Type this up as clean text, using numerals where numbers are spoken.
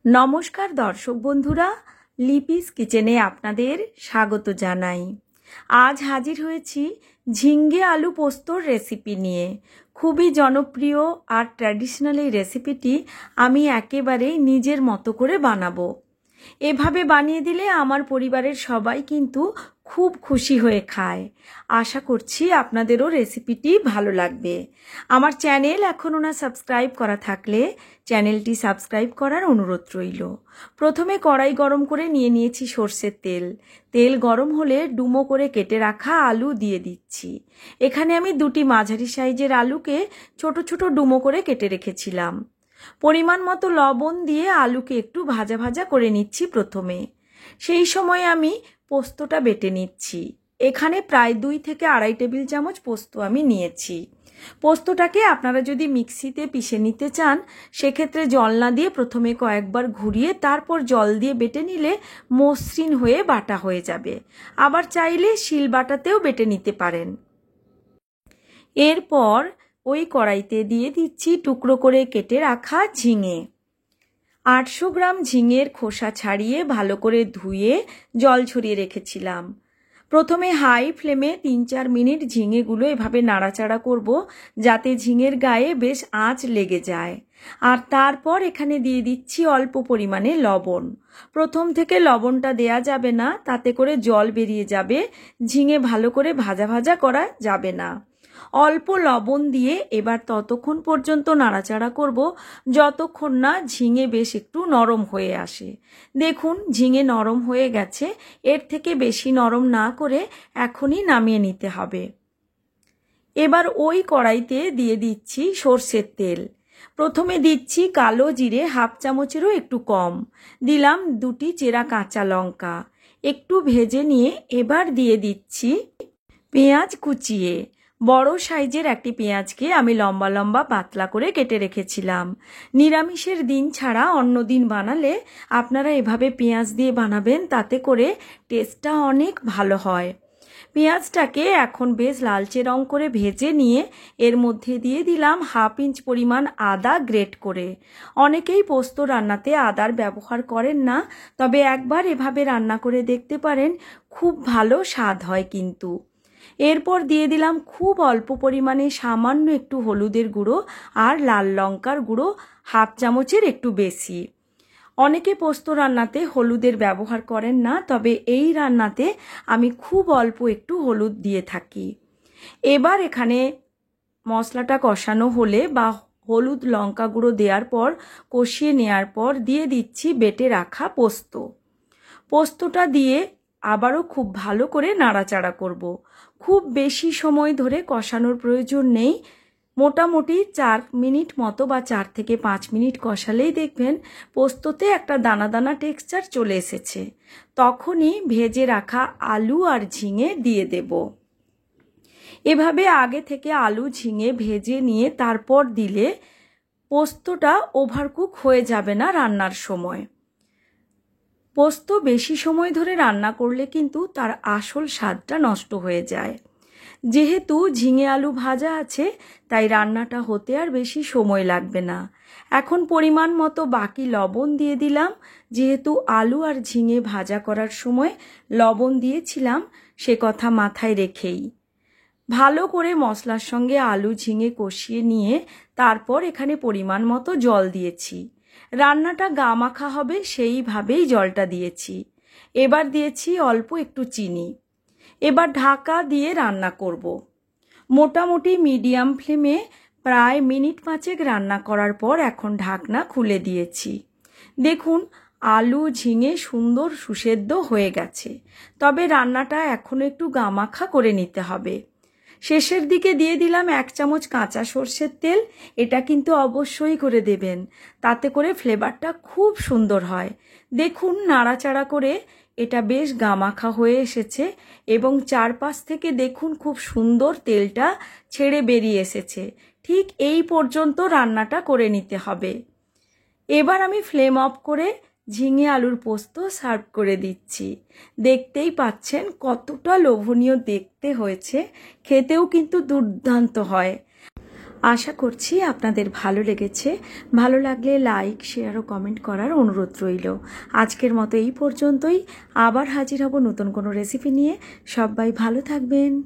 নমস্কার দর্শক বন্ধুরা, লিপিস কিচেনে আপনাদের স্বাগত জানাই। আজ হাজির হয়েছি ঝিঙ্গে আলু পোস্তর রেসিপি নিয়ে। খুবই জনপ্রিয় আর ট্র্যাডিশনাল এই রেসিপিটি আমি একেবারেই নিজের মতো করে বানাবো। এভাবে বানিয়ে দিলে আমার পরিবারের সবাই কিন্তু খুব খুশি হয়ে খায়। আশা করছি আপনাদেরও রেসিপিটি ভালো লাগবে। আমার চ্যানেল এখনও না সাবস্ক্রাইব করা থাকলে চ্যানেলটি সাবস্ক্রাইব করার অনুরোধ রইল। প্রথমে কড়াই গরম করে নিয়ে নিয়েছি সর্ষের তেল। তেল গরম হলে ডুমো করে কেটে রাখা আলু দিয়ে দিচ্ছি। এখানে আমি দুটি মাঝারি সাইজের আলুকে ছোট ছোট ডুমো করে কেটে রেখেছিলাম। পরিমাণ মতো লবণ দিয়ে আলুকে একটু ভাজা ভাজা করে নিচ্ছি প্রথমে। সেই সময় আমি পোস্তটা বেটে নিচ্ছি। এখানে প্রায় 2 থেকে আড়াই টেবিল চামচ পোস্ত আমি নিয়েছি। পোস্তটাকে আপনারা যদি মিক্সিতে পিষে নিতে চান সেক্ষেত্রে জল না দিয়ে প্রথমে কয়েকবার ঘুরিয়ে তারপর জল দিয়ে বেটে নিলে মসৃণ হয়ে বাটা হয়ে যাবে। আবার চাইলে শিল বাটাতেও বেটে নিতে পারেন। এরপর ওই কড়াইতে দিয়ে দিচ্ছি টুকরো করে কেটে রাখা ঝিঙে। 800 গ্রাম ঝিঙের খোসা ছাড়িয়ে ভালো করে ধুয়ে জল ঝরিয়ে রেখেছিলাম। প্রথমে হাই ফ্লেমে 3-4 মিনিট ঝিঙেগুলো এভাবে নাড়াচাড়া করব যাতে ঝিঙের গায়ে বেশ আঁচ লেগে যায়। আর তারপর এখানে দিয়ে দিচ্ছি অল্প পরিমাণে লবণ। প্রথম থেকে লবণটা দেয়া যাবে না, তাতে করে জল বেরিয়ে যাবে, ঝিঙে ভালো করে ভাজা ভাজা করা যাবে না। অল্প লবণ দিয়ে এবার ততক্ষণ পর্যন্ত নাড়াচাড়া করব যতক্ষণ না ঝিঙে বেশ একটু নরম হয়ে আসে। দেখুন ঝিঙে নরম হয়ে গেছে। এর থেকে বেশি নরম না করে এখনই নামিয়ে নিতে হবে। এবার ওই কড়াইতে দিয়ে দিচ্ছি সর্ষের তেল। প্রথমে দিচ্ছি কালো জিরে হাফ চামচেরও একটু কম, দিলাম 2টি চেরা কাঁচা লঙ্কা। একটু ভেজে নিয়ে এবার দিয়ে দিচ্ছি পেঁয়াজ কুচিয়ে। বড় সাইজের একটি পেঁয়াজকে আমি লম্বা লম্বা পাতলা করে কেটে রেখেছিলাম। নিরামিষের দিন ছাড়া অন্য দিন বানালে আপনারা এভাবে পেঁয়াজ দিয়ে বানাবেন, তাতে করে টেস্টটা অনেক ভালো হয়। পেঁয়াজটাকে এখন বেশ লালচে রং করে ভেজে নিয়ে এর মধ্যে দিয়ে দিলাম হাফ ইঞ্চ পরিমাণ আদা গ্রেট করে। অনেকেই পোস্ত রান্নাতে আদার ব্যবহার করেন না, তবে একবার এভাবে রান্না করে দেখতে পারেন, খুব ভালো স্বাদ হয় কিন্তু। এরপর দিয়ে দিলাম খুব অল্প পরিমাণে সামান্য একটু হলুদের গুঁড়ো আর লাল লঙ্কার গুঁড়ো হাফ চামচের একটু বেশি। অনেকে পোস্ত রান্নাতে হলুদের ব্যবহার করেন না, তবে এই রান্নাতে আমি খুব অল্প একটু হলুদ দিয়ে থাকি। এবার এখানে মশলাটা কষানো হলে বা হলুদ লঙ্কা গুঁড়ো দেওয়ার পর কষিয়ে নেওয়ার পর দিয়ে দিচ্ছি বেটে রাখা পোস্ত। পোস্তটা দিয়ে আবারও খুব ভালো করে নাড়াচাড়া করব। খুব বেশি সময় ধরে কষানোর প্রয়োজন নেই। মোটামুটি 4 মিনিট মতো বা 4 থেকে 5 মিনিট কষালেই দেখবেন পোস্ততে একটা দানা দানা টেক্সচার চলে এসেছে। তখনই ভেজে রাখা আলু আর ঝিঙে দিয়ে দেব। এভাবে আগে থেকে আলু ঝিঙে ভেজে নিয়ে তারপর দিলে পোস্তটা ওভারকুক হয়ে যাবে না রান্নার সময়। পোস্ত বেশি সময় ধরে রান্না করলে কিন্তু তার আসল স্বাদটা নষ্ট হয়ে যায়। যেহেতু ঝিঙে আলু ভাজা আছে তাই রান্নাটা হতে আর বেশি সময় লাগবে না। এখন পরিমাণ মতো বাকি লবণ দিয়ে দিলাম। যেহেতু আলু আর ঝিঙে ভাজা করার সময় লবণ দিয়েছিলাম, সে কথা মাথায় রেখেই ভালো করে মশলার সঙ্গে আলু ঝিঙে কষিয়ে নিয়ে তারপর এখানে পরিমাণ মতো জল দিয়েছি। রান্নাটা গামাখা হবে সেইভাবেই জলটা দিয়েছি। এবার দিয়েছি অল্প একটু চিনি। এবার ঢাকা দিয়ে রান্না করব। মোটামুটি মিডিয়াম ফ্লেমে প্রায় মিনিট 5 রান্না করার পর এখন ঢাকনা খুলে দিয়েছি। দেখুন আলু ঝিঙে সুন্দর সুসেদ্ধ হয়ে গেছে, তবে রান্নাটা এখনো একটু গামাখা করে নিতে হবে। শেষের দিকে দিয়ে দিলাম 1 চামচ কাঁচা সর্ষের তেল। এটা কিন্তু অবশ্যই করে দেবেন, তাতে করে ফ্লেভারটা খুব সুন্দর হয়। দেখুন নাড়াচাড়া করে এটা বেশ গামাখা হয়ে এসেছে এবং চারপাশ থেকে দেখুন খুব সুন্দর তেলটা ছেড়ে বেরিয়ে এসেছে। ঠিক এই পর্যন্ত রান্নাটা করে নিতে হবে। এবার আমি ফ্লেম অফ করে ঝিঙে আলুর পোস্ত সার্ভ করে দিচ্ছি। দেখতেই পাচ্ছেন কতটা লোভনীয় দেখতে হয়েছে, খেতেও কিন্তু দুর্দান্ত হয়। আশা করছি আপনাদের ভালো লেগেছে। ভালো লাগলে লাইক, শেয়ার ও কমেন্ট করার অনুরোধ রইল। আজকের মতো এই পর্যন্তই। আবার হাজির হব নতুন কোনো রেসিপি নিয়ে। সবাই ভালো থাকবেন।